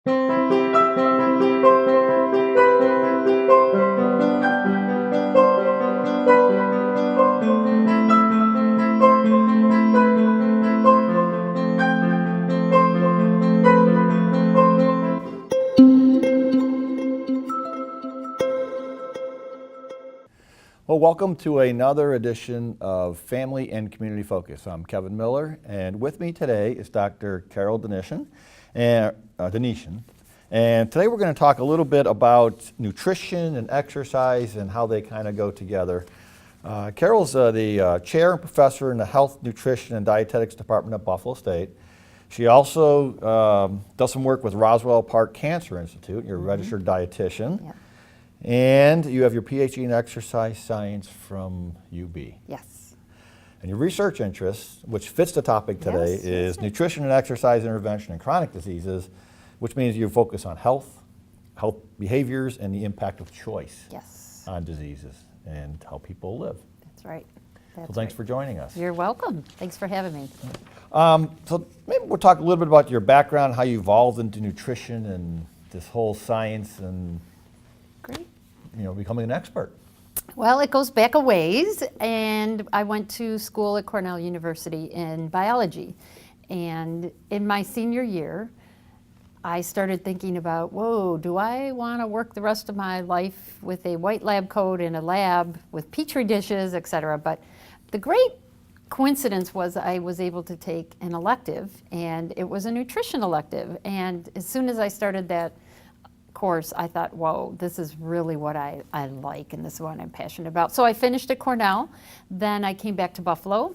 Well, welcome to another edition of Family and Community Focus. I'm Kevin Miller, and with me today is Dr. Carol DeNysschen. And today we're going to talk a little bit about nutrition and exercise and how they kind of go together. Carol's the chair and professor in the Health, Nutrition, and Dietetics Department at Buffalo State. She also does some work with Roswell Park Cancer Institute. You're a registered dietitian. Yep. And you have your PhD in exercise science from UB. Yes. And your research interest, which fits the topic today, Yes, is yes. nutrition and exercise intervention in chronic diseases, which means you focus on health behaviors, and the impact of choice Yes. on diseases and how people live. That's right. So thanks for joining us. You're welcome. Thanks for having me. So maybe we'll talk a little bit about your background, how you evolved into nutrition and this whole science and Great. Becoming an expert. Well, it goes back a ways, and I went to school at Cornell University in biology. And in my senior year, I started thinking about, whoa, do I want to work the rest of my life with a white lab coat in a lab with petri dishes, et cetera? But the great coincidence was I was able to take an elective, and it was a nutrition elective. And as soon as I started that course, I thought, whoa, this is really what I like, and this is what I'm passionate about. So I finished at Cornell. Then I came back to Buffalo,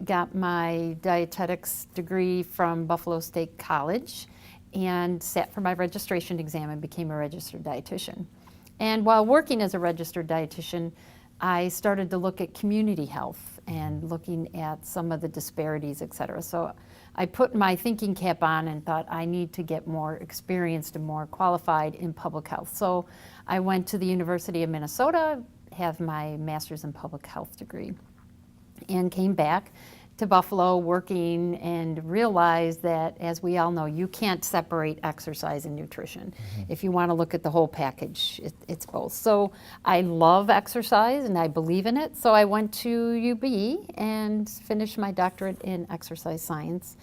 got my dietetics degree from Buffalo State College, and sat for my registration exam and became a registered dietitian. And while working as a registered dietitian, I started to look at community health and looking at some of the disparities, et cetera. So I put my thinking cap on and thought I need to get more experienced and more qualified in public health. So I went to the University of Minnesota, have my master's in public health degree, and came back to Buffalo working and realized that, as we all know, you can't separate exercise and nutrition. If you want to look at the whole package, it's both. So I love exercise and I believe in it. So I went to UB and finished my doctorate in exercise science.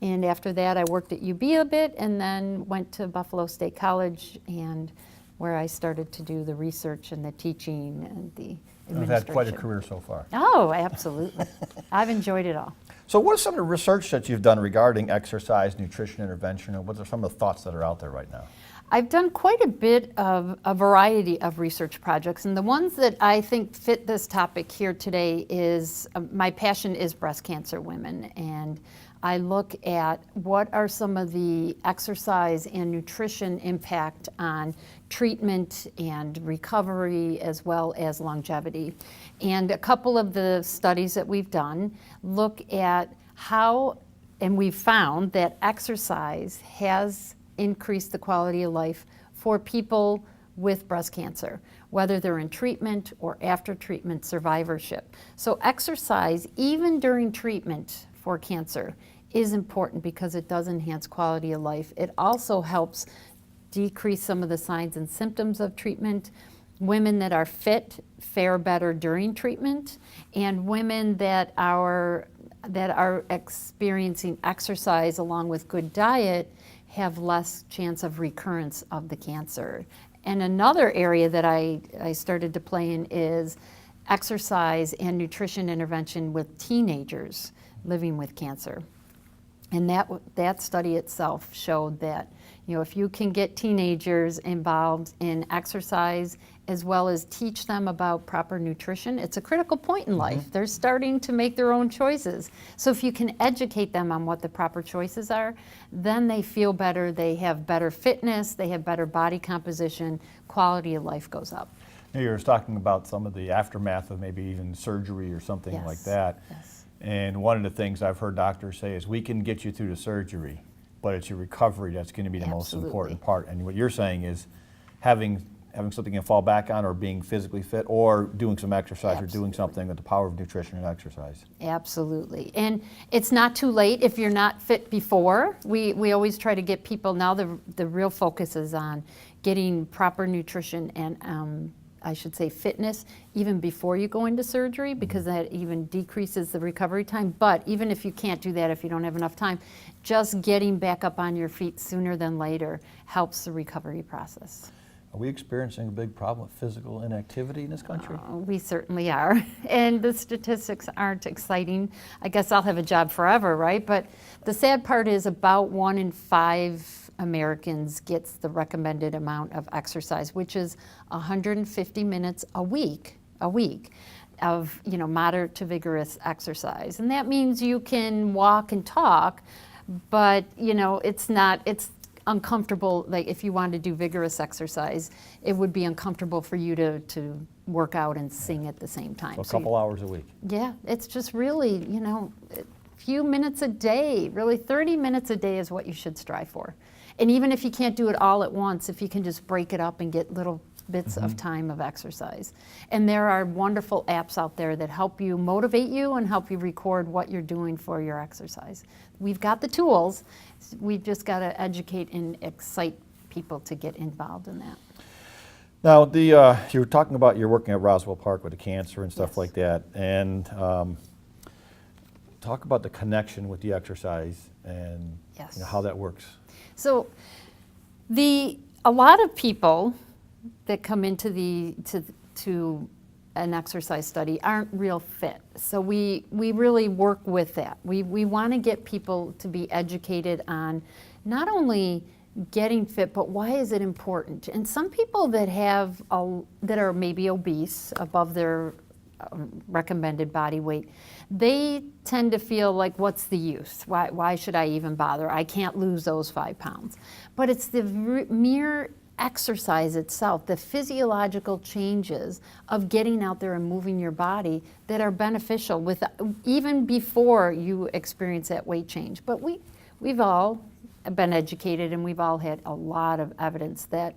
And after that, I worked at UB a bit and then went to Buffalo State College, and where I started to do the research and the teaching and the You've had quite a career so far. Oh, absolutely. I've enjoyed it all. So what is some of the research that you've done regarding exercise, nutrition intervention, and what are some of the thoughts that are out there right now? I've done quite a bit of a variety of research projects, and the ones that I think fit this topic here today is, my passion is breast cancer women, and I look at what are some of the exercise and nutrition impact on treatment and recovery as well as longevity. And a couple of the studies that we've done look at how, and we've found that exercise has increased the quality of life for people with breast cancer, whether they're in treatment or after treatment survivorship. So exercise, even during treatment for cancer, is important because it does enhance quality of life. It also helps decrease some of the signs and symptoms of treatment. Women that are fit fare better during treatment, and women that are experiencing exercise along with good diet have less chance of recurrence of the cancer. And another area that I started to play in is exercise and nutrition intervention with teenagers living with cancer. And that study itself showed that, if you can get teenagers involved in exercise as well as teach them about proper nutrition, it's a critical point in life. They're starting to make their own choices. So if you can educate them on what the proper choices are, then they feel better, they have better fitness, they have better body composition, quality of life goes up. You were talking about some of the aftermath of maybe even surgery or something like that. Yes. And one of the things I've heard doctors say is, we can get you through the surgery, but it's your recovery that's going to be the most important part. And what you're saying is having having something you can fall back on, or being physically fit, or doing some exercise, or doing something with the power of nutrition and exercise. Absolutely. And it's not too late if you're not fit before. We always try to get people, now the real focus is on getting proper nutrition and I should say fitness even before you go into surgery, because that even decreases the recovery time. But even if you can't do that, if you don't have enough time, just getting back up on your feet sooner than later helps the recovery process. Are we experiencing a big problem with physical inactivity in this country? We certainly are. And the statistics aren't exciting. I guess I'll have a job forever, right? But the sad part is about 1 in 5 Americans gets the recommended amount of exercise, which is 150 minutes a week of, you know, moderate to vigorous exercise. And that means you can walk and talk, but, you know, it's uncomfortable. Like if you want to do vigorous exercise, it would be uncomfortable for you to work out and sing at the same time. So a couple hours a week. Yeah, it's just really, you know, a few minutes a day, really 30 minutes a day is what you should strive for. And even if you can't do it all at once, if you can just break it up and get little bits of time of exercise. And there are wonderful apps out there that help you, motivate you, and help you record what you're doing for your exercise. We've got the tools. We've just got to educate and excite people to get involved in that. Now, you were talking about you're working at Roswell Park with the cancer and stuff like that, and talk about the connection with the exercise and you know, how that works. So a lot of people that come into to an exercise study aren't real fit. So we really work with that. We want to get people to be educated on not only getting fit, but why is it important? And some people that that are maybe obese, above their recommended body weight, they tend to feel like, what's the use? Why should I even bother? I can't lose those 5 pounds. But it's the mere exercise itself, the physiological changes of getting out there and moving your body that are beneficial even before you experience that weight change. But we've all been educated, and we've all had a lot of evidence that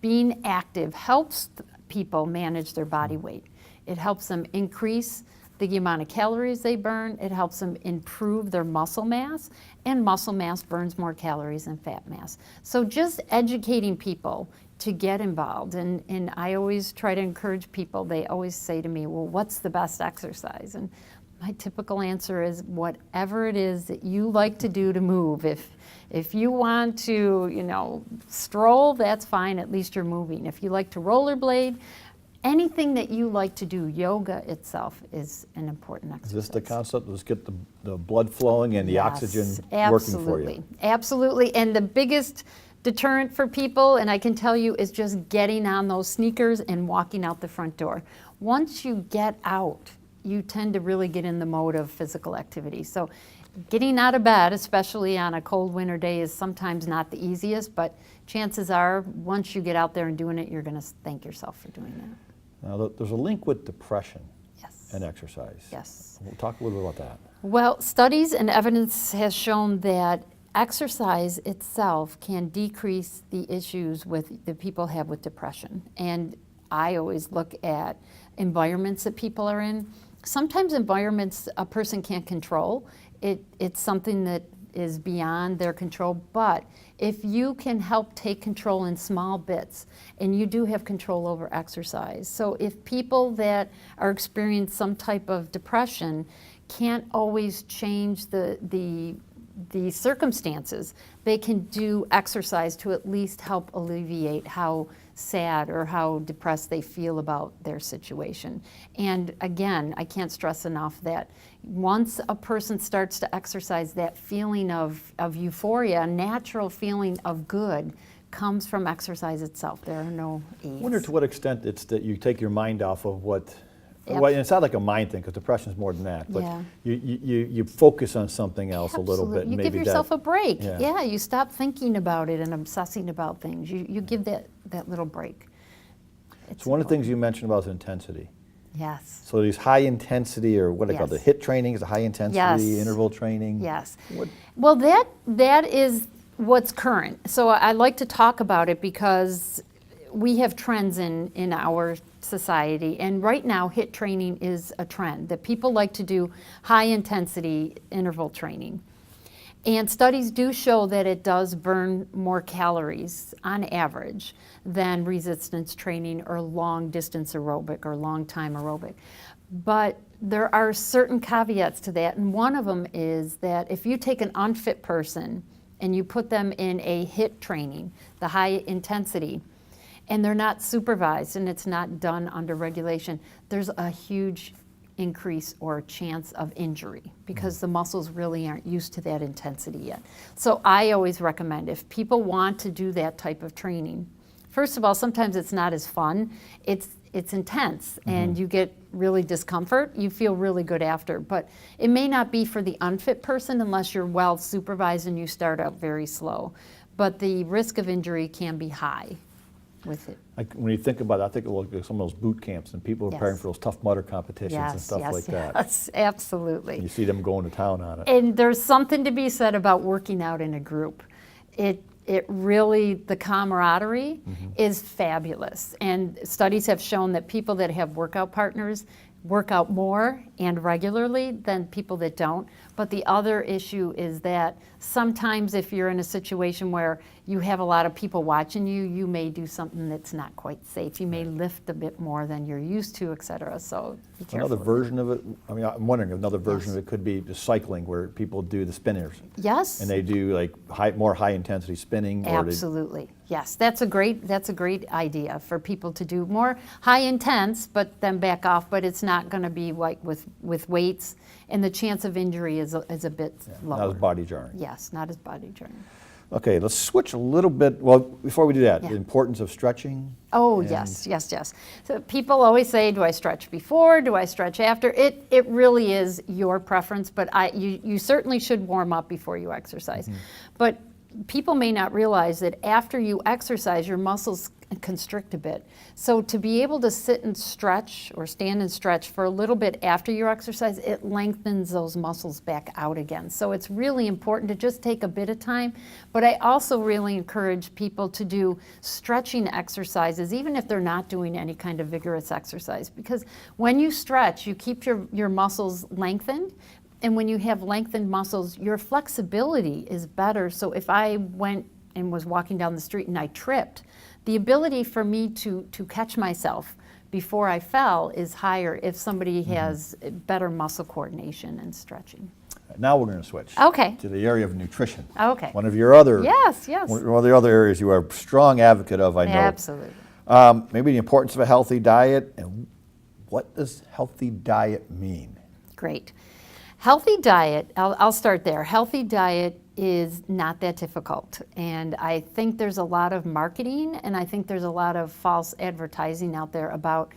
being active helps people manage their body weight. It helps them increase the amount of calories they burn. It helps them improve their muscle mass, and muscle mass burns more calories than fat mass. So just educating people to get involved, and I always try to encourage people. They always say to me, well, what's the best exercise? And my typical answer is whatever it is that you like to do to move. If you want to, you know, stroll, that's fine, at least you're moving. If you like to rollerblade, anything that you like to do, yoga itself is an important exercise. Is this the concept? Let's get the blood flowing and the oxygen working for you. Absolutely. And the biggest deterrent for people, and I can tell you, is just getting on those sneakers and walking out the front door. Once you get out, you tend to really get in the mode of physical activity. So getting out of bed, especially on a cold winter day, is sometimes not the easiest, but chances are once you get out there and doing it, you're going to thank yourself for doing that. Now, there's a link with depression Yes. and exercise. Yes. We'll talk a little bit about that. Well, studies and evidence has shown that exercise itself can decrease the issues that people have with depression. And I always look at environments that people are in. Sometimes environments a person can't control. It's something that is beyond their control, but if you can help take control in small bits, and you do have control over exercise. So if people that are experiencing some type of depression can't always change the circumstances, they can do exercise to at least help alleviate how sad or how depressed they feel about their situation. And again, I can't stress enough that once a person starts to exercise, that feeling of euphoria, a natural feeling of good, comes from exercise itself. There are no aids. I wonder to what extent it's that you take your mind off of what. Yep. Well, it's not like a mind thing, because depression is more than that. But Yeah. you focus on something else a little bit. You And give maybe yourself a break. Yeah. Yeah, you stop thinking about it and obsessing about things. You give that little break. It's So one of the things important. you mentioned about is intensity. Yes. So these high intensity, or what they call the Yes. HIIT training, is a high intensity Yes. interval training. Yes. What- Well, that is what's current. So I like to talk about it because we have trends in our society, and right now HIIT training is a trend that people like to do high intensity interval training. And studies do show that it does burn more calories on average than resistance training or long distance aerobic or long time aerobic. But there are certain caveats to that, and one of them is that if you take an unfit person and you put them in a HIIT training, the high intensity, and they're not supervised and it's not done under regulation, there's a huge increase or chance of injury because the muscles really aren't used to that intensity yet. So I always recommend, if people want to do that type of training, first of all, sometimes it's not as fun. It's intense and you get really discomfort. You feel really good after, but it may not be for the unfit person unless you're well supervised and you start out very slow. But the risk of injury can be high with it. Like when you think about it, I think of like some of those boot camps and people preparing for those Tough Mudder competitions and stuff like that. Yes, absolutely. And you see them going to town on it. And there's something to be said about working out in a group. It really, the camaraderie is fabulous. And studies have shown that people that have workout partners work out more and regularly than people that don't. But the other issue is that sometimes if you're in a situation where you have a lot of people watching you, you may do something that's not quite safe. You may lift a bit more than you're used to, et cetera. So be careful. Another version of it, I mean, I'm wondering, another version of it could be just cycling where people do the spinners. Yes. And they do like more high intensity spinning. Absolutely. Yes, that's a great idea for people to do more high intense, but then back off. But it's not going to be like with weights, and the chance of injury is a bit lower. Not as body jarring. Yes, not as body jarring. Okay, let's switch a little bit. Well, before we do that, the importance of stretching. Oh, yes. So people always say, do I stretch before? Do I stretch after? It really is your preference, but you certainly should warm up before you exercise. But people may not realize that after you exercise, your muscles constrict a bit. So to be able to sit and stretch or stand and stretch for a little bit after your exercise, it lengthens those muscles back out again. So it's really important to just take a bit of time. But I also really encourage people to do stretching exercises, even if they're not doing any kind of vigorous exercise. Because when you stretch, you keep your muscles lengthened. And when you have lengthened muscles, your flexibility is better. So if I went and was walking down the street and I tripped, the ability for me to catch myself before I fell is higher if somebody has better muscle coordination and stretching. Now we're going to switch to the area of nutrition. Okay. One of your other yes. One of the other areas you are a strong advocate of, I know. Absolutely. Maybe the importance of a healthy diet, and what does healthy diet mean? Great. Healthy diet, I'll start there. Healthy diet is not that difficult. And I think there's a lot of marketing and I think there's a lot of false advertising out there about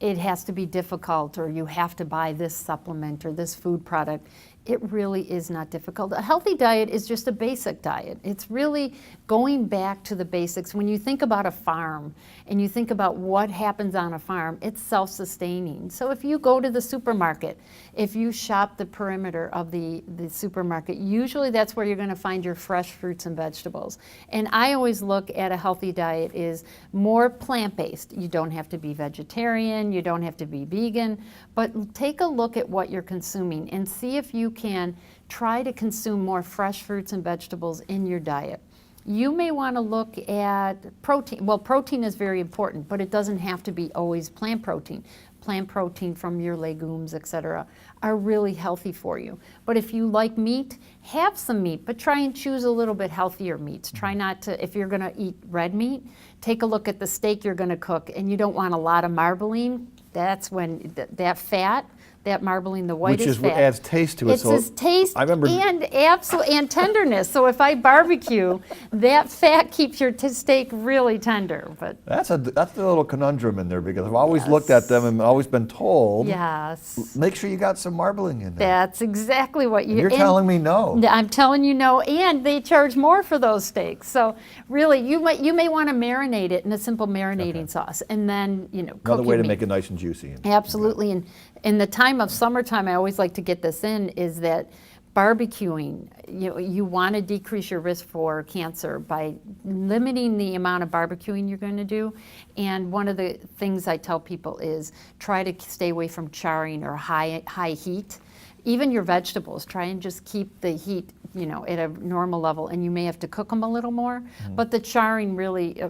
it has to be difficult or you have to buy this supplement or this food product. It really is not difficult. A healthy diet is just a basic diet. It's really going back to the basics. When you think about a farm and you think about what happens on a farm, it's self-sustaining. So if you go to the supermarket, if you shop the perimeter of the supermarket, usually that's where you're going to find your fresh fruits and vegetables. And I always look at a healthy diet is more plant-based. You don't have to be vegetarian, you don't have to be vegan, but take a look at what you're consuming and see if you can try to consume more fresh fruits and vegetables in your diet. You may want to look at protein. Well, protein is very important, but it doesn't have to be always plant protein. Plant protein from your legumes, etc., are really healthy for you. But if you like meat, have some meat, but try and choose a little bit healthier meats. Try not to, if you're going to eat red meat, take a look at the steak you're going to cook, and you don't want a lot of marbling. That's when that fat, that marbling, the white is fat. Which is what adds taste to it. It says taste I remember and tenderness. So if I barbecue, that fat keeps your steak really tender. But that's a little conundrum in there because I've always looked at them and always been told, make sure you got some marbling in there. That's exactly what You're telling me no. I'm telling you no, and they charge more for those steaks. So really, you may want to marinate it in a simple marinating sauce, and then cook another way your to meat. make it nice and juicy. Absolutely, and in the time of summertime, I always like to get this in, is that Barbecuing, you want to decrease your risk for cancer by limiting the amount of barbecuing you're going to do. And one of the things I tell people is try to stay away from charring or high heat. Even your vegetables, try and just keep the heat, at a normal level, and you may have to cook them a little more. But the charring really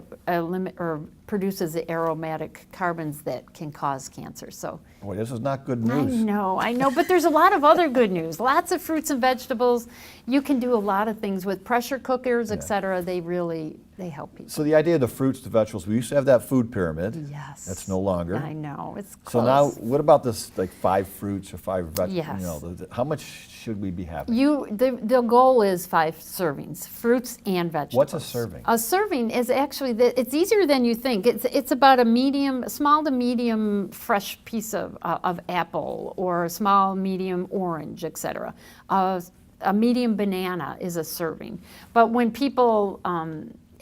produces the aromatic carbons that can cause cancer. So, Boy, this is not good news. I know, but there's a lot of other good news. Lots of fruits and vegetables. You can do a lot of things with pressure cookers, et cetera. They help people. So the idea of the fruits, the vegetables, we used to have that food pyramid. Yes. That's no longer. I know, it's So close. now, what about this, like 5 fruits or 5 vegetables? Yes. How much should we be having? The goal is 5 servings, fruits and vegetables. What's a serving? A serving is actually, it's easier than you think. It's about a small to medium fresh piece of apple, or a small, medium orange, etc. A medium banana is a serving. But when people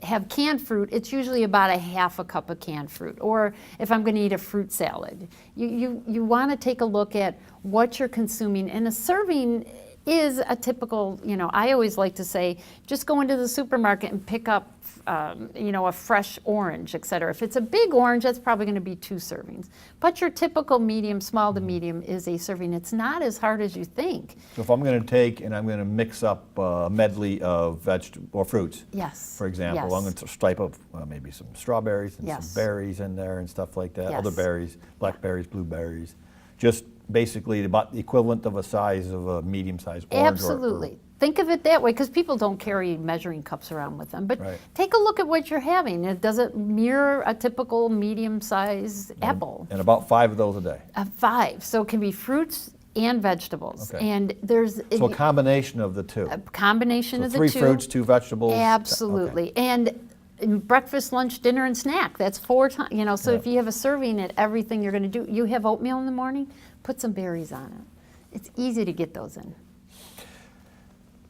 have canned fruit, it's usually about a half a cup of canned fruit. Or if I'm going to eat a fruit salad, you want to take a look at what you're consuming. And a serving is a typical, I always like to say, just go into the supermarket and pick up, a fresh orange, et cetera. If it's a big orange, that's probably going to be 2 servings. But your typical medium, small to medium, is a serving. It's not as hard as you think. So if I'm going to take and I'm going to mix up a medley of vegetables or fruits, Yes. for example, Yes. I'm going to stripe up maybe some strawberries and Yes. some berries in there and stuff like that, Yes. other berries, blackberries, blueberries, just basically about the equivalent of a size of a medium-sized orange. Absolutely. Think of it that way, because people don't carry measuring cups around with them. But Right. take a look at what you're having. Does it mirror a typical medium-sized apple? And about 5 of those a day. 5. So it can be fruits and vegetables. Okay. And there's So a combination of the 2. a combination So of the 3 two. fruits, 2 vegetables. Absolutely. Okay. And breakfast, lunch, dinner, and snack. That's 4 times. So Yeah. if you have a serving at everything you're going to do, you have oatmeal in the morning, put some berries on it. It's easy to get those in.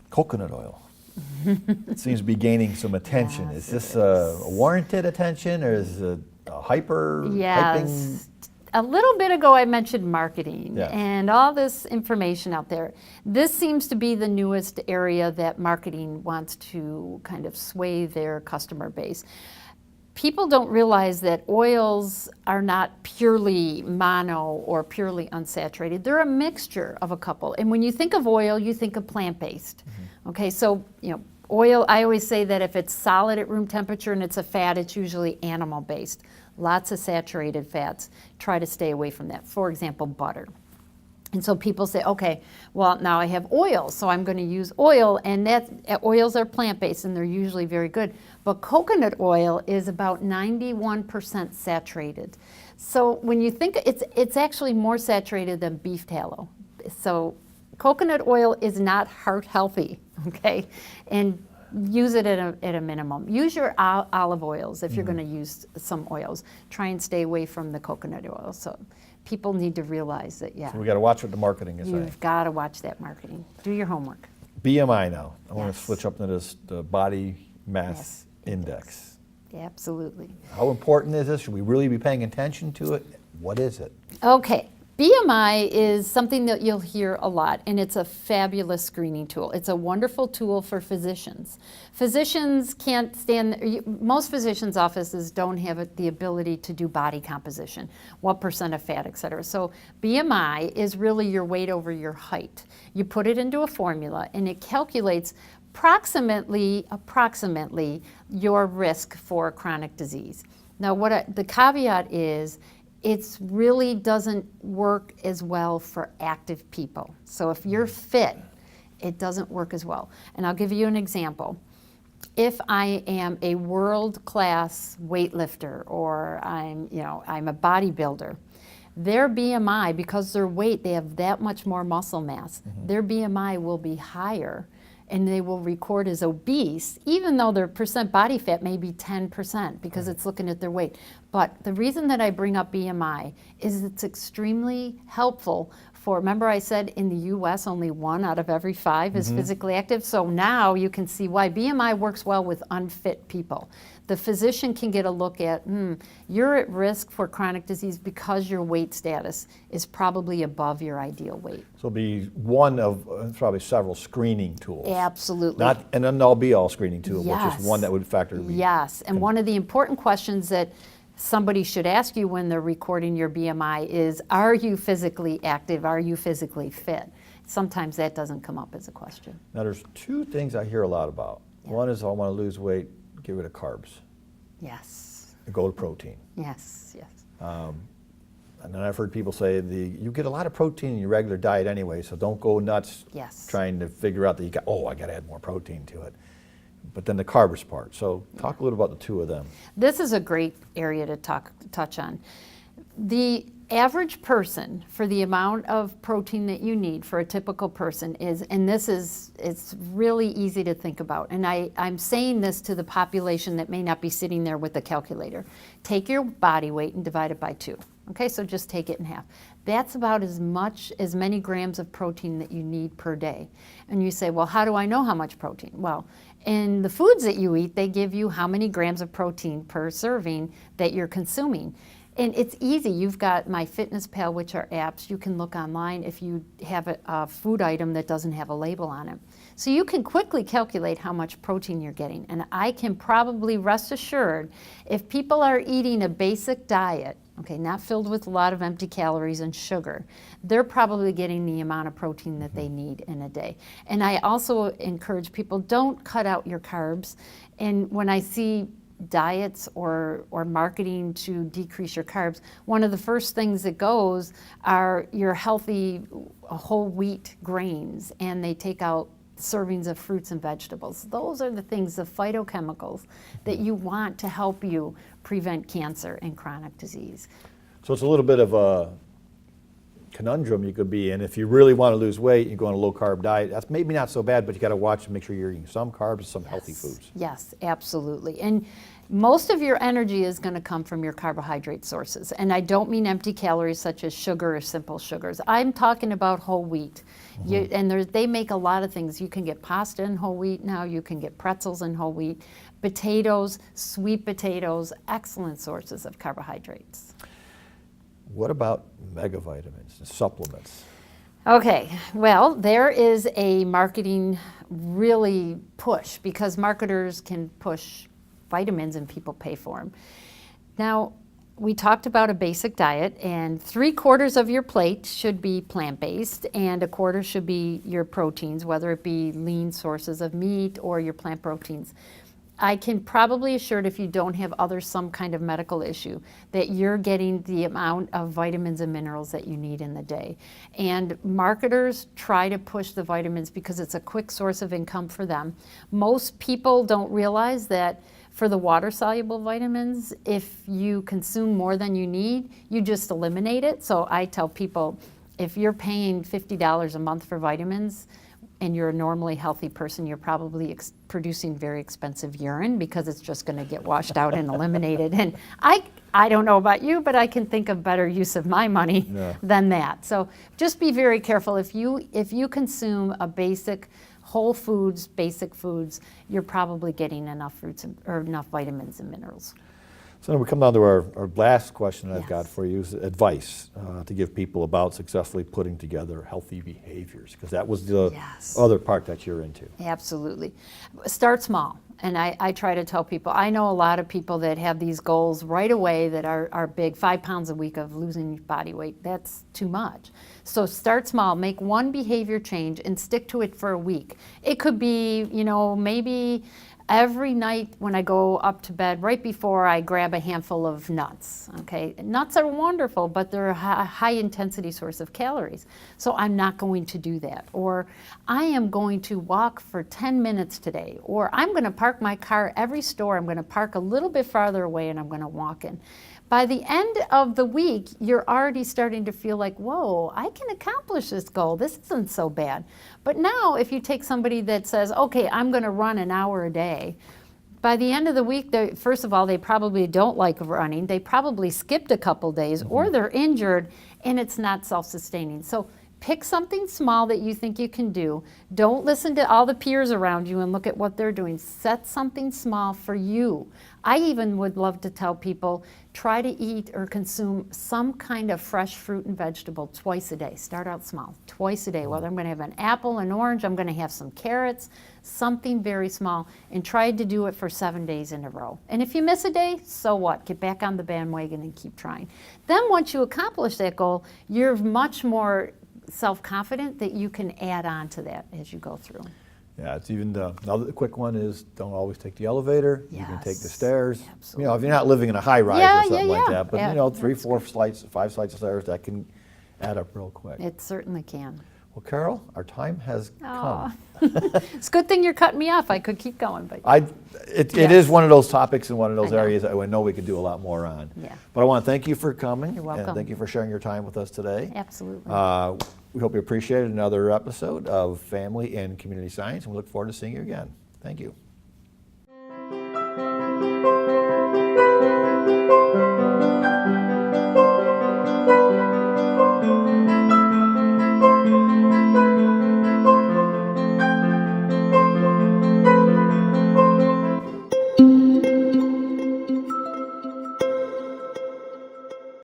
Coconut oil. It seems to be gaining some attention. Yes, Is this a warranted attention, or is it a hyping? Yes. A little bit ago, I mentioned marketing Yes. and all this information out there. This seems to be the newest area that marketing wants to kind of sway their customer base. People don't realize that oils are not purely mono or purely unsaturated. They're a mixture of a couple. And when you think of oil, you think of plant-based. Okay, so oil, I always say that if it's solid at room temperature and it's a fat, it's usually animal-based. Lots of saturated fats. Try to stay away from that. For example, butter. And so people say, okay, well, now I have oil, so I'm going to use oil, and oils are plant-based, and they're usually very good. But coconut oil is about 91% saturated. So when you think, it's actually more saturated than beef tallow. So coconut oil is not heart healthy, okay? And use it at a minimum. Use your olive oils if you're going to use some oils. Try and stay away from the coconut oil. So people need to realize that, So we got to watch what the marketing is saying. you've got to watch that marketing. Do your homework. BMI now. I want to Yes. switch up into the body mass index. Absolutely. How important is this? Should we really be paying attention to it? What is it? Okay. BMI is something that you'll hear a lot, and it's a fabulous screening tool. It's a wonderful tool for physicians. Physicians can't most physicians' offices don't have the ability to do body composition, what percent of fat, et cetera. So BMI is really your weight over your height. You put it into a formula, and it calculates approximately your risk for chronic disease. Now, the caveat is, it really doesn't work as well for active people. So if you're fit, it doesn't work as well. And I'll give you an example. If I am a world-class weightlifter, or I'm a bodybuilder, their BMI, because their weight, they have that much more muscle mass, their BMI will be higher, and they will record as obese, even though their percent body fat may be 10%, because it's looking at their weight. But the reason that I bring up BMI is it's extremely helpful for, remember I said in the US only 1 out of every 5 is physically active? So now you can see why BMI works well with unfit people. The physician can get a look at, you're at risk for chronic disease because your weight status is probably above your ideal weight. So it'll be one of probably several screening tools. Absolutely. Not an end-all be-all screening tool, but Yes. just one that would factor in. Yes, and one of the important questions that somebody should ask you when they're recording your BMI is, are you physically active? Are you physically fit? Sometimes that doesn't come up as a question. Now there's 2 things I hear a lot about. One is I want to lose weight, get rid of carbs, Yes, and go to protein. yes, yes. And then I've heard people say you get a lot of protein in your regular diet anyway, so don't go nuts Yes. trying to figure out that I got to add more protein to it. But then the carbs part. So talk a little about the 2 of them. This is a great area to touch on. The average person, for the amount of protein that you need for a typical person is, and it's really easy to think about, and I'm saying this to the population that may not be sitting there with a calculator. Take your body weight and divide it by 2. Okay, so just take it in half. That's about as many grams of protein that you need per day. And you say, well, how do I know how much protein? Well, in the foods that you eat, they give you how many grams of protein per serving that you're consuming. And it's easy. You've got MyFitnessPal, which are apps. You can look online if you have a food item that doesn't have a label on it. So you can quickly calculate how much protein you're getting. And I can probably rest assured, if people are eating a basic diet, okay, not filled with a lot of empty calories and sugar, they're probably getting the amount of protein that they need in a day. And I also encourage people, don't cut out your carbs. And when I see diets or marketing to decrease your carbs, one of the first things that goes are your healthy whole wheat grains, and they take out servings of fruits and vegetables. Those are the things, the phytochemicals, that you want to help you prevent cancer and chronic disease. So it's a little bit of a conundrum you could be in. If you really want to lose weight, you go on a low-carb diet. That's maybe not so bad, but you got to watch and make sure you're eating some carbs and some healthy foods. Yes, absolutely. And most of your energy is going to come from your carbohydrate sources. And I don't mean empty calories such as sugar or simple sugars. I'm talking about whole wheat. They make a lot of things. You can get pasta in whole wheat now. You can get pretzels in whole wheat. Potatoes, sweet potatoes, excellent sources of carbohydrates. What about megavitamins and supplements? Okay, well, there is a marketing really push because marketers can push vitamins and people pay for them. Now, we talked about a basic diet, and 3/4 of your plate should be plant-based, and 1/4 should be your proteins, whether it be lean sources of meat or your plant proteins. I can probably assure if you don't have some kind of medical issue that you're getting the amount of vitamins and minerals that you need in the day. And marketers try to push the vitamins because it's a quick source of income for them. Most people don't realize that for the water-soluble vitamins, if you consume more than you need, you just eliminate it. So I tell people, if you're paying $50 a month for vitamins, and you're a normally healthy person, you're probably producing very expensive urine because it's just going to get washed out and eliminated. And I don't know about you, but I can think of better use of my money than that. So just be very careful. If you consume a basic whole foods, basic foods, you're probably getting enough fruits or enough vitamins and minerals. So then we come down to our last question I've Yes. got for you is advice to give people about successfully putting together healthy behaviors, because that was the Yes. other part that you're into. Absolutely. Start small. And I try to tell people, I know a lot of people that have these goals right away that are big, 5 pounds a week of losing body weight. That's too much. So start small, make one behavior change and stick to it for a week. It could be, maybe every night when I go up to bed, right before I grab a handful of nuts, okay? Nuts are wonderful, but they're a high intensity source of calories. So I'm not going to do that. Or I am going to walk for 10 minutes today. Or I'm going to park my car every store. I'm going to park a little bit farther away and I'm going to walk in. By the end of the week, you're already starting to feel like, whoa, I can accomplish this goal. This isn't so bad. But now if you take somebody that says, okay, I'm going to run an hour a day, by the end of the week, first of all, they probably don't like running. They probably skipped a couple days or they're injured and it's not self-sustaining. So Pick something small that you think you can do. Don't listen to all the peers around you and look at what they're doing. Set something small for you. I even would love to tell people, try to eat or consume some kind of fresh fruit and vegetable twice a day. Start out small, twice a day. Whether I'm going to have an apple, an orange, I'm going to have some carrots, something very small, and try to do it for 7 days in a row. And if you miss a day, so what? Get back on the bandwagon and keep trying. Then once you accomplish that goal, you're much more self-confident that you can add on to that as you go through. Yeah, it's even another quick one is don't always take the elevator. You can take the Yes, stairs. absolutely. You know, if you're not living in a high rise Yeah, or something yeah, like yeah. that, but Yeah, you know, 3, that's 4 flights, 5 flights of stairs, that can add up real quick. It certainly can. Well, Carol, our time has come. It's a good thing you're cutting me off. I could keep going, but It Yes. is one of those topics and one of those I know. areas that I know we could do a lot more on. Yeah. But I want to thank you for coming. You're welcome. And thank you for sharing your time with us today. absolutely. We hope you appreciated another episode of Family and Community Science, and we look forward to seeing you again. Thank you.